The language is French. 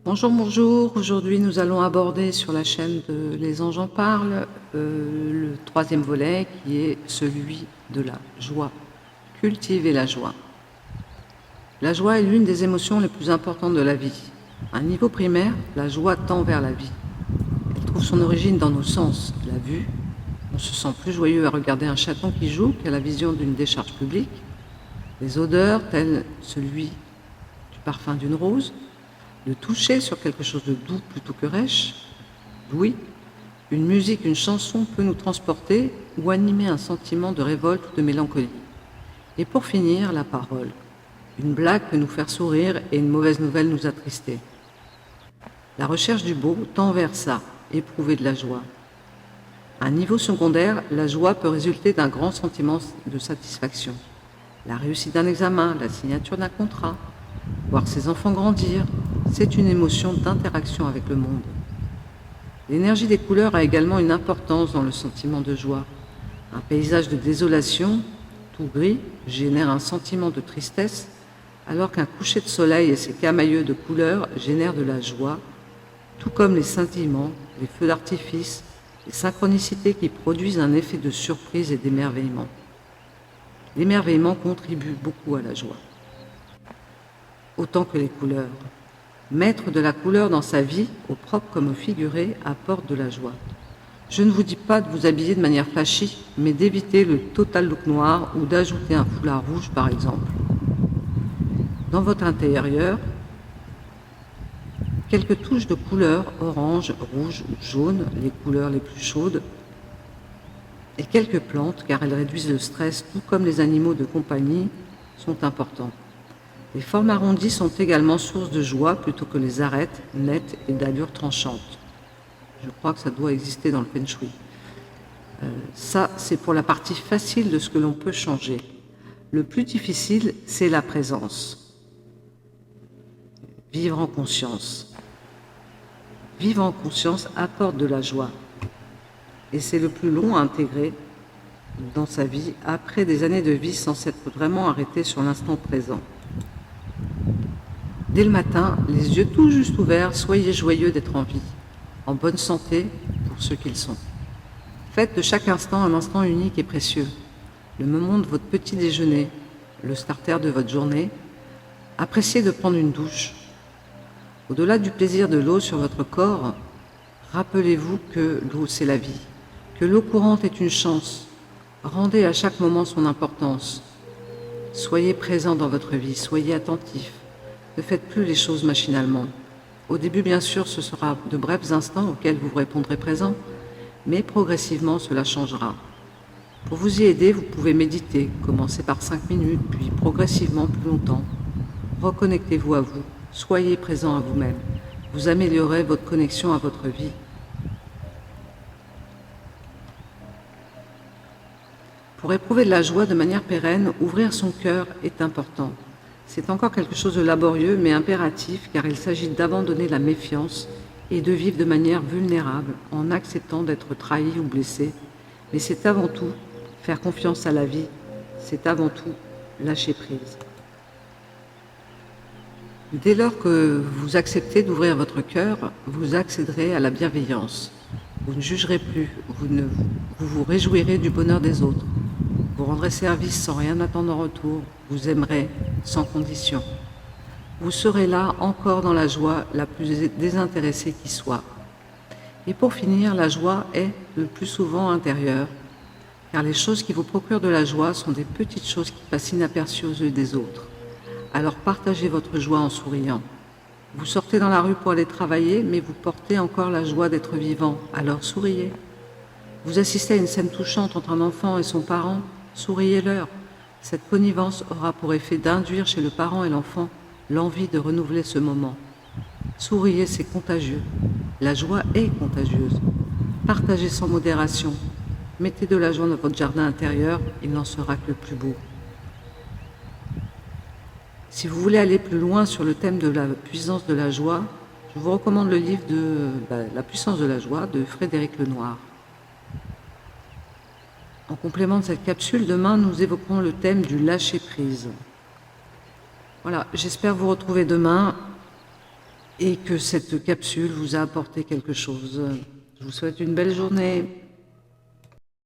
Bonjour, bonjour. Aujourd'hui, nous allons aborder sur la chaîne de Les Anges en parlent le troisième volet qui est celui de la joie. Cultiver la joie. La joie est l'une des émotions les plus importantes de la vie. À un niveau primaire, la joie tend vers la vie. Elle trouve son origine dans nos sens, la vue. On se sent plus joyeux à regarder un chaton qui joue qu'à la vision d'une décharge publique. Les odeurs, telles celui du parfum d'une rose, le toucher sur quelque chose de doux plutôt que rêche. Oui, une musique, une chanson peut nous transporter ou animer un sentiment de révolte ou de mélancolie. Et pour finir, la parole. Une blague peut nous faire sourire et une mauvaise nouvelle nous attrister. La recherche du beau tend vers ça, éprouver de la joie. À un niveau secondaire, la joie peut résulter d'un grand sentiment de satisfaction. La réussite d'un examen, la signature d'un contrat, voir ses enfants grandir, c'est une émotion d'interaction avec le monde. L'énergie des couleurs a également une importance dans le sentiment de joie. Un paysage de désolation, tout gris, génère un sentiment de tristesse, alors qu'un coucher de soleil et ses camailleux de couleurs génèrent de la joie, tout comme les scintillements, les feux d'artifice, les synchronicités qui produisent un effet de surprise et d'émerveillement. L'émerveillement contribue beaucoup à la joie, autant que les couleurs. Mettre de la couleur dans sa vie, au propre comme au figuré, apporte de la joie. Je ne vous dis pas de vous habiller de manière flashy, mais d'éviter le total look noir ou d'ajouter un foulard rouge par exemple. Dans votre intérieur, quelques touches de couleurs orange, rouge ou jaune, les couleurs les plus chaudes, et quelques plantes, car elles réduisent le stress, tout comme les animaux de compagnie, sont importants. Les formes arrondies sont également source de joie plutôt que les arêtes, nettes et d'allure tranchante. Je crois que ça doit exister dans le Feng Shui. Ça, c'est pour la partie facile de ce que l'on peut changer. Le plus difficile, c'est la présence. Vivre en conscience. Vivre en conscience apporte de la joie. Et c'est le plus long à intégrer dans sa vie après des années de vie sans s'être vraiment arrêté sur l'instant présent. Dès le matin, les yeux tout juste ouverts, soyez joyeux d'être en vie, en bonne santé pour ceux qu'ils sont. Faites de chaque instant un instant unique et précieux. Le moment de votre petit déjeuner, le starter de votre journée. Appréciez de prendre une douche. Au-delà du plaisir de l'eau sur votre corps, rappelez-vous que l'eau, c'est la vie, que l'eau courante est une chance. Rendez à chaque moment son importance. Soyez présent dans votre vie, soyez attentif. Ne faites plus les choses machinalement. Au début, bien sûr, ce sera de brefs instants auxquels vous répondrez présent, mais progressivement, cela changera. Pour vous y aider, vous pouvez méditer, commencer par 5 minutes, puis progressivement plus longtemps. Reconnectez-vous à vous, soyez présent à vous-même. Vous améliorez votre connexion à votre vie. Pour éprouver de la joie de manière pérenne, ouvrir son cœur est important. C'est encore quelque chose de laborieux mais impératif car il s'agit d'abandonner la méfiance et de vivre de manière vulnérable en acceptant d'être trahi ou blessé. Mais c'est avant tout faire confiance à la vie, c'est avant tout lâcher prise. Dès lors que vous acceptez d'ouvrir votre cœur, vous accéderez à la bienveillance. Vous ne jugerez plus, vous vous réjouirez du bonheur des autres. Vous rendrez service sans rien attendre en retour, vous aimerez sans condition. Vous serez là encore dans la joie la plus désintéressée qui soit. Et pour finir, la joie est le plus souvent intérieure, car les choses qui vous procurent de la joie sont des petites choses qui passent inaperçues aux yeux des autres. Alors partagez votre joie en souriant. Vous sortez dans la rue pour aller travailler, mais vous portez encore la joie d'être vivant, alors souriez. Vous assistez à une scène touchante entre un enfant et son parent, souriez-leur. Cette connivence aura pour effet d'induire chez le parent et l'enfant l'envie de renouveler ce moment. Souriez, c'est contagieux. La joie est contagieuse. Partagez sans modération. Mettez de la joie dans votre jardin intérieur, il n'en sera que le plus beau. Si vous voulez aller plus loin sur le thème de la puissance de la joie, je vous recommande le livre de La puissance de la joie de Frédéric Lenoir. En complément de cette capsule, demain, nous évoquerons le thème du lâcher-prise. Voilà, j'espère vous retrouver demain. et que cette capsule vous a apporté quelque chose. Je vous souhaite une belle journée.